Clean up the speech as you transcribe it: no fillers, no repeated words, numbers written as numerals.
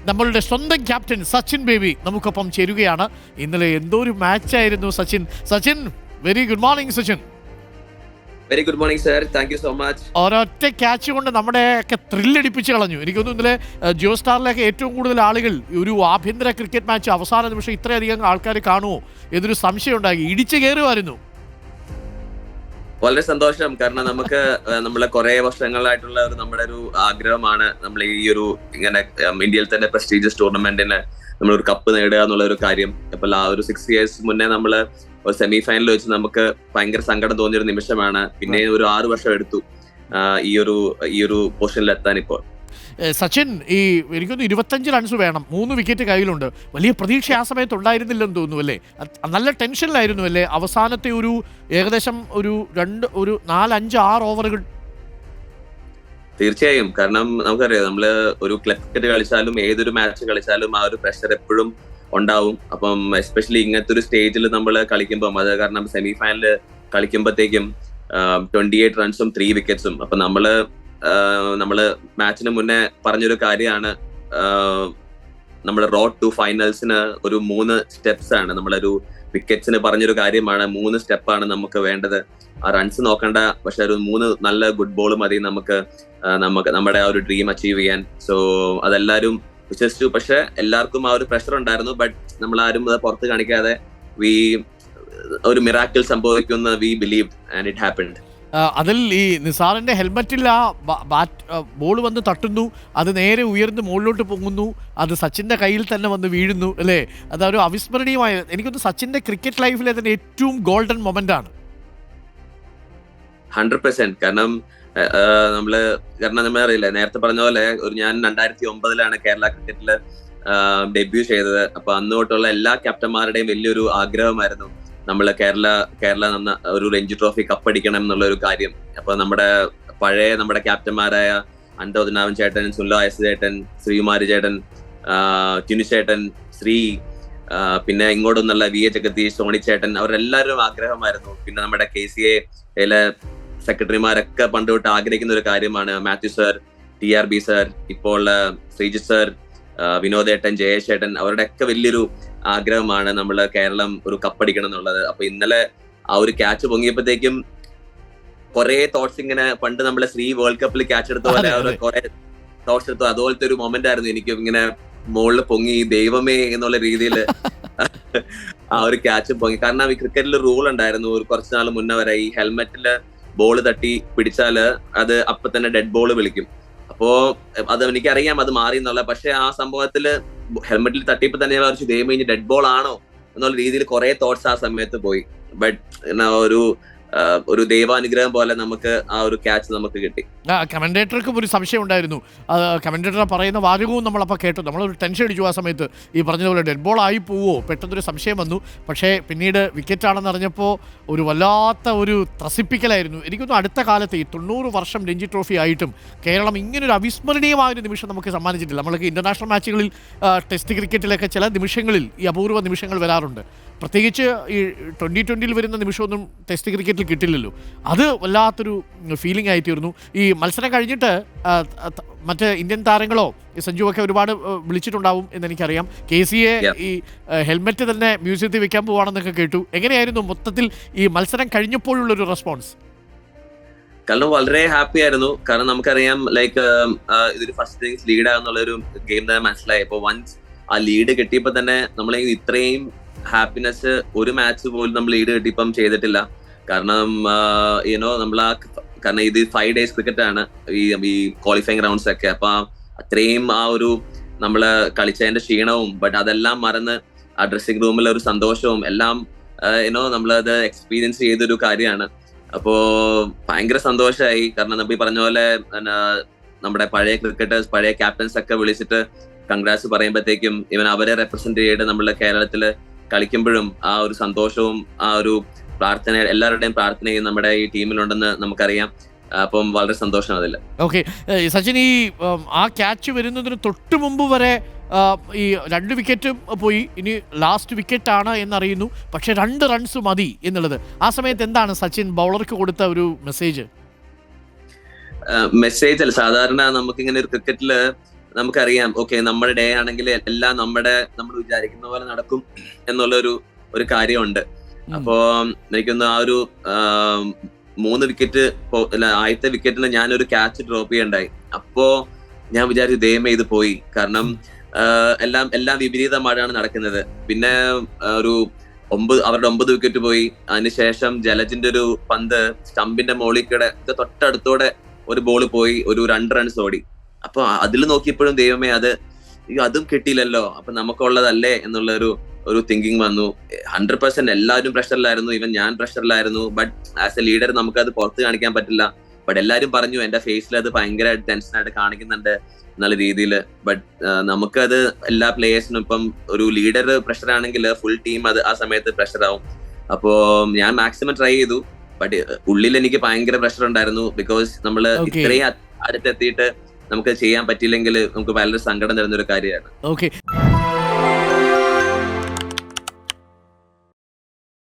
നമ്മളുടെ സ്വന്തം captain Sachin baby നമുക്കൊപ്പം ചേരുകയാണ്. ഇന്നലെ എന്തോ ഒരു മാച്ചായിരുന്നു Sachin. Very good morning Sachin. Very good morning sir, thank you so much. ഒരൊറ്റ ക്യാച്ച് കൊണ്ട് നമ്മുടെയൊക്കെ ത്രില്ലടിപ്പിച്ച് കളഞ്ഞു. എനിക്കൊന്നും ഇന്നലെ ജിയോ സ്റ്റാറിലൊക്കെ ഏറ്റവും കൂടുതൽ ആളുകൾ ഒരു ആഭ്യന്തര ക്രിക്കറ്റ് മാച്ച് അവസാന നിമിഷം ഇത്രയധികം ആൾക്കാർ കാണുമോ എന്നൊരു സംശയം ഉണ്ടാക്കി. ഇടിച്ചു കയറുമായിരുന്നു. വളരെ സന്തോഷം. കാരണം നമുക്ക് നമ്മളെ കുറെ വർഷങ്ങളായിട്ടുള്ള നമ്മുടെ ഒരു ആഗ്രഹമാണ് നമ്മൾ ഈ ഒരു ഇങ്ങനെ ഇന്ത്യയിൽ തന്നെ പ്രസ്റ്റീജിയസ് ടൂർണമെന്റിന് നമ്മളൊരു കപ്പ് നേടുക എന്നുള്ള ഒരു കാര്യം. അപ്പോൾ ആ ഒരു 6 years മുന്നേ നമ്മള് ഒരു സെമി ഫൈനൽ വെച്ച് നമുക്ക് ഭയങ്കര സങ്കടം തോന്നിയൊരു നിമിഷമാണ്. പിന്നെ ഒരു 6 വർഷം എടുത്തു ഈ ഒരു പൊസിഷനിൽ എത്താൻ. ഇപ്പോൾ സച്ചിൻ, ഈ എനിക്കൊന്ന് 25 റൺസ് വേണം, 3 വിക്കറ്റ് കയ്യിലുണ്ട്. വലിയ പ്രതീക്ഷ ആ സമയത്ത് ഉണ്ടായിരുന്നില്ലെന്ന് തോന്നുന്നു അല്ലേ? നല്ല ടെൻഷനിലായിരുന്നു അല്ലേ? അവസാനത്തെ ഒരു ഏകദേശം ഒരു 4-5 6 ഓവറുകൾ. തീർച്ചയായും. കാരണം നമുക്കറിയാം, നമ്മള് ഒരു ക്രിക്കറ്റ് കളിച്ചാലും ഏതൊരു മാച്ച് കളിച്ചാലും ആ ഒരു പ്രഷർ എപ്പോഴും ഉണ്ടാവും. അപ്പം എസ്പെഷ്യലി ഇങ്ങനത്തെ ഒരു സ്റ്റേജിൽ നമ്മൾ കളിക്കുമ്പോൾ, അത് കാരണം സെമി ഫൈനല് കളിക്കുമ്പോഴത്തേക്കും 28 റൺസും 3 വിക്കറ്റ്സും. അപ്പൊ നമ്മള് മാച്ചിന് മുന്നേ പറഞ്ഞൊരു കാര്യമാണ്, നമ്മുടെ റോഡ് ടു ഫൈനൽസിന് ഒരു 3 സ്റ്റെപ്സ് ആണ്. നമ്മളൊരു വിക്കറ്റ്സിന് പറഞ്ഞൊരു കാര്യമാണ്, 3 സ്റ്റെപ്പാണ് നമുക്ക് വേണ്ടത്. ആ റൺസ് നോക്കണ്ട, പക്ഷെ ഒരു 3 നല്ല ഗുഡ് ബോൾ മതി നമുക്ക് നമ്മുടെ ആ ഒരു ഡ്രീം അച്ചീവ് ചെയ്യാൻ. സോ അതെല്ലാരും വിശ്വസിച്ചു. പക്ഷെ എല്ലാവർക്കും ആ ഒരു പ്രഷർ ഉണ്ടായിരുന്നു. ബട്ട് നമ്മളാരും അത് പുറത്ത് കാണിക്കാതെ ഒരു മിറാക്കിൾ സംഭവിക്കുന്ന we believed and it happened. അതിൽ ഈ നിസാറിന്റെ ഹെൽമറ്റിൽ ആ ബോൾ വന്ന് തട്ടുന്നു, അത് നേരെ ഉയർന്ന് മുകളിലോട്ട് പൊങ്ങുന്നു, അത് സച്ചിന്റെ കയ്യിൽ തന്നെ വന്ന് വീഴുന്നു അല്ലേ? അതൊരു അവിസ്മരണീയമായ, എനിക്കൊന്ന് സച്ചിന്റെ ക്രിക്കറ്റ് ലൈഫിലെ തന്നെ ഏറ്റവും ഗോൾഡൻ മൊമെന്റ് ആണ്. 100%. കാരണം നമ്മളറിയില്ല, നേരത്തെ പറഞ്ഞ പോലെ ഞാൻ 2009 കേരള ക്രിക്കറ്റില് ഡെബ്യൂ ചെയ്തത്. അപ്പൊ അന്ന് തൊട്ടുള്ള എല്ലാ ക്യാപ്റ്റന്മാരുടെയും വലിയൊരു ആഗ്രഹമായിരുന്നു നമ്മള് കേരള ഒരു രഞ്ജി ട്രോഫി കപ്പടിക്കണം എന്നുള്ള ഒരു കാര്യം. അപ്പൊ നമ്മുടെ ക്യാപ്റ്റന്മാരായ അൻതോദനാവൻ ചേട്ടൻ, സുനിൽ എസ് ചേട്ടൻ, ശ്രീകുമാരി ചേട്ടൻ, ടിനു ചേട്ടൻ, ശ്രീ, പിന്നെ ഇങ്ങോട്ടൊന്നുള്ള വി എ ജഗദീഷ്, സോണി ചേട്ടൻ, അവരെല്ലാവരും ആഗ്രഹമായിരുന്നു. പിന്നെ നമ്മുടെ KCA സെക്രട്ടറിമാരൊക്കെ പണ്ട് തൊട്ട് ആഗ്രഹിക്കുന്ന ഒരു കാര്യമാണ്. മാത്യു സർ, TRB സർ, ഇപ്പോൾ ശ്രീജിത്ത് സർ, വിനോദേട്ടൻ, ജയേഷേട്ടൻ, അവരുടെയൊക്കെ വലിയൊരു ആഗ്രഹമാണ് നമ്മള് കേരളം ഒരു കപ്പടിക്കണം എന്നുള്ളത്. അപ്പൊ ഇന്നലെ ആ ഒരു ക്യാച്ച് പൊങ്ങിയപ്പോഴത്തേക്കും കുറെ തോട്ട്സ് ഇങ്ങനെ, പണ്ട് നമ്മളെ വേൾഡ് കപ്പിൽ ക്യാച്ച് എടുത്ത പോലെ കുറെ തോട്ട്സ് എടുത്തു. അതുപോലത്തെ ഒരു മൊമെന്റ് ആയിരുന്നു എനിക്ക്. ഇങ്ങനെ മുകളിൽ പൊങ്ങി, ദൈവമേ എന്നുള്ള രീതിയിൽ ആ ഒരു ക്യാച്ച് പൊങ്ങി. കാരണം ഈ ക്രിക്കറ്റിൽ റൂൾ ഉണ്ടായിരുന്നു കുറച്ചു നാൾ മുന്നേ വരെ, ഈ ഹെൽമെറ്റില് ബോൾ തട്ടി പിടിച്ചാല് അത് അപ്പൊ തന്നെ ഡെഡ് ബോൾ വിളിക്കും. അപ്പോ അത് എനിക്കറിയാം അത് മാറി എന്നുള്ള, പക്ഷെ ആ സംഭവത്തില് ഹെൽമെറ്റിൽ തട്ടിയപ്പോ തന്നെ ദൈവം ഇനി ഡെഡ് ബോൾ ആണോ എന്നുള്ള രീതിയിൽ കുറെ തോട്ട്സ് ആ സമയത്ത് പോയി. ബട്ട് ഒരു ദൈവാനുഗ്രഹം പോലെ നമുക്ക് ആ ഒരു ക്യാച്ച് നമുക്ക് കിട്ടി. കമന്റേറ്റർക്കും ഒരു സംശയം ഉണ്ടായിരുന്നു. കമന്റേറ്റർ പറയുന്ന വാചകവും നമ്മളപ്പോൾ കേട്ടു. നമ്മളൊരു ടെൻഷൻ അടിച്ചു ആ സമയത്ത്. ഈ പറഞ്ഞതുപോലെ ഡെഡ് ബോൾ ആയി പോവോ, പെട്ടെന്നൊരു സംശയം വന്നു. പക്ഷേ പിന്നീട് വിക്കറ്റാണെന്ന് അറിഞ്ഞപ്പോൾ ഒരു വല്ലാത്ത ഒരു ത്രസിപ്പിക്കലായിരുന്നു. എനിക്കൊന്നും അടുത്ത കാലത്ത് ഈ 90 വർഷം രഞ്ജി ട്രോഫി ആയിട്ടും കേരളം ഇങ്ങനൊരു അവിസ്മരണീയമായൊരു നിമിഷം നമുക്ക് സമ്മാനിച്ചിട്ടില്ല. നമ്മൾക്ക് ഇന്റർനാഷണൽ മാച്ചുകളിൽ, ടെസ്റ്റ് ക്രിക്കറ്റിലൊക്കെ ചില നിമിഷങ്ങളിൽ ഈ അപൂർവ നിമിഷങ്ങൾ വരാറുണ്ട്. പ്രത്യേകിച്ച് ഈ 2020 വരുന്ന നിമിഷമൊന്നും ടെസ്റ്റ് ക്രിക്കറ്റിൽ കിട്ടില്ലല്ലോ. അത് വല്ലാത്തൊരു ഫീലിംഗ് ആയി തീർന്നു. ഈ മത്സരം കഴിഞ്ഞിട്ട് മറ്റ് ഇന്ത്യൻ താരങ്ങളോ സഞ്ജുവൊക്കെ ഒരുപാട് വിളിച്ചിട്ടുണ്ടാവും എന്നെനിക്കറിയാം. KCA ഈ ഹെൽമെറ്റ് തന്നെ മ്യൂസിയത്തിൽ വെക്കാൻ പോവാണെന്നൊക്കെ കേട്ടു. എങ്ങനെയായിരുന്നു മൊത്തത്തിൽ ഈ മത്സരം കഴിഞ്ഞപ്പോഴുള്ളൊരു റെസ്പോൺസ്? കാരണം വളരെ ഹാപ്പി ആയിരുന്നു. കാരണം നമുക്കറിയാം ഇതൊരു ഫസ്റ്റ് ഇന്നിംഗ്സ് ലീഡ് ആകുന്നുള്ളൊരു ഗെയിം തന്നെ മനസ്സിലായി. അപ്പോൾ വൺസ് ആ ലീഡ് കിട്ടിയപ്പോ തന്നെ നമ്മളെ ഇത്രയും ഹാപ്പിനെസ് ഒരു മാച്ച് പോലും നമ്മൾ ലീഡ് കിട്ടിയപ്പം ചെയ്തിട്ടില്ല. കാരണം കാരണം ഇത് 5 days ക്രിക്കറ്റ് ആണ്, ഈ ക്വാളിഫയിങ് റൗണ്ട്സ് ഒക്കെ. അപ്പൊ അത്രയും ആ ഒരു നമ്മള് കളിച്ചതിന്റെ ക്ഷീണവും ബട്ട് അതെല്ലാം മറന്ന് ആ ഡ്രസ്സിംഗ് റൂമിലെ ഒരു സന്തോഷവും എല്ലാം നമ്മളത് എക്സ്പീരിയൻസ് ചെയ്തൊരു കാര്യമാണ്. അപ്പോ ഭയങ്കര സന്തോഷമായി. കാരണം നമ്മൾ ഈ പറഞ്ഞ പോലെ നമ്മുടെ പഴയ ക്രിക്കറ്റേഴ്സ്, പഴയ ക്യാപ്റ്റൻസ് ഒക്കെ വിളിച്ചിട്ട് കൺഗ്രാറ്റ്സ് പറയുമ്പോഴത്തേക്കും അവരെ റെപ്രസെന്റ് ചെയ്തിട്ട് നമ്മളെ കേരളത്തില് കളിക്കുമ്പോഴും ആ ഒരു സന്തോഷവും ആ ഒരു പ്രാർത്ഥന, എല്ലാവരുടെയും പ്രാർത്ഥനയും നമ്മുടെ ഈ ടീമിലുണ്ടെന്ന് നമുക്കറിയാം. അപ്പം വളരെ സന്തോഷം അതിൽ. ഓക്കെ സച്ചിൻ, ഈ ആ ക്യാച്ച് വരുന്നതിന് തൊട്ട് മുമ്പ് വരെ ഈ 2 വിക്കറ്റും പോയി, ഇനി ലാസ്റ്റ് വിക്കറ്റ് ആണ് എന്നറിയുന്നു. പക്ഷെ 2 റൺസ് മതി എന്നുള്ളത്, ആ സമയത്ത് എന്താണ് സച്ചിൻ ബൗളർക്ക് കൊടുത്ത ഒരു മെസ്സേജ്? മെസ്സേജ് അല്ല, സാധാരണ നമുക്കിങ്ങനെ ഒരു ക്രിക്കറ്റില് നമുക്കറിയാം ഓക്കെ നമ്മുടെ ഡേ ആണെങ്കിൽ എല്ലാം നമ്മൾ വിചാരിക്കുന്ന പോലെ നടക്കും എന്നുള്ള ഒരു കാര്യമുണ്ട്. അപ്പോ എനിക്കൊന്ന് ആ ഒരു 3 വിക്കറ്റ് ആദ്യത്തെ വിക്കറ്റിന് ഞാനൊരു ക്യാച്ച് ഡ്രോപ്പ് ചെയ്യണ്ടായി. അപ്പോ ഞാൻ വിചാരിച്ചു ദൈവമേ ഇത് പോയി, കാരണം എല്ലാം വിപരീതമായാണ് നടക്കുന്നത്. പിന്നെ അവരുടെ 9 വിക്കറ്റ് പോയി. അതിനുശേഷം ജലജിന്റെ ഒരു പന്ത് സ്റ്റമ്പിന്റെ മോളിക്കടെ തൊട്ടടുത്തോടെ ഒരു ബോൾ പോയി, ഒരു 2 റൺസ് ഓടി. അപ്പൊ അതിൽ നോക്കിയപ്പോഴും ദൈവമേ അതും കിട്ടിയില്ലല്ലോ, അപ്പൊ നമുക്കുള്ളതല്ലേ എന്നുള്ള ഒരു തിങ്കിങ് വന്നു. 100% എല്ലാവരും പ്രഷറിലായിരുന്നു, ഈവൻ ഞാൻ പ്രഷറിലായിരുന്നു. ബട്ട് ആസ് എ ലീഡർ നമുക്കത് പുറത്ത് കാണിക്കാൻ പറ്റില്ല. ബട്ട് എല്ലാവരും പറഞ്ഞു എന്റെ ഫേസിൽ അത് ഭയങ്കരമായിട്ട് ടെൻഷനായിട്ട് കാണിക്കുന്നുണ്ട് എന്നുള്ള രീതിയിൽ. ബട്ട് നമുക്കത് എല്ലാ പ്ലേയേഴ്സിനും ഇപ്പം ഒരു ലീഡർ പ്രഷർ ആണെങ്കിൽ ഫുൾ ടീം അത് ആ സമയത്ത് പ്രഷർ ആവും. അപ്പോ ഞാൻ മാക്സിമം ട്രൈ ചെയ്തു. ബട്ട് ഉള്ളിൽ എനിക്ക് ഭയങ്കര പ്രഷർ ഉണ്ടായിരുന്നു. ബിക്കോസ് നമ്മള് ഇത്രയും അടുത്തെത്തിയിട്ട് നമുക്ക് ചെയ്യാൻ പറ്റിയില്ലെങ്കിൽ നമുക്ക് വളരെ സങ്കടം തരുന്ന ഒരു കാര്യമാണ്. ഓക്കെ.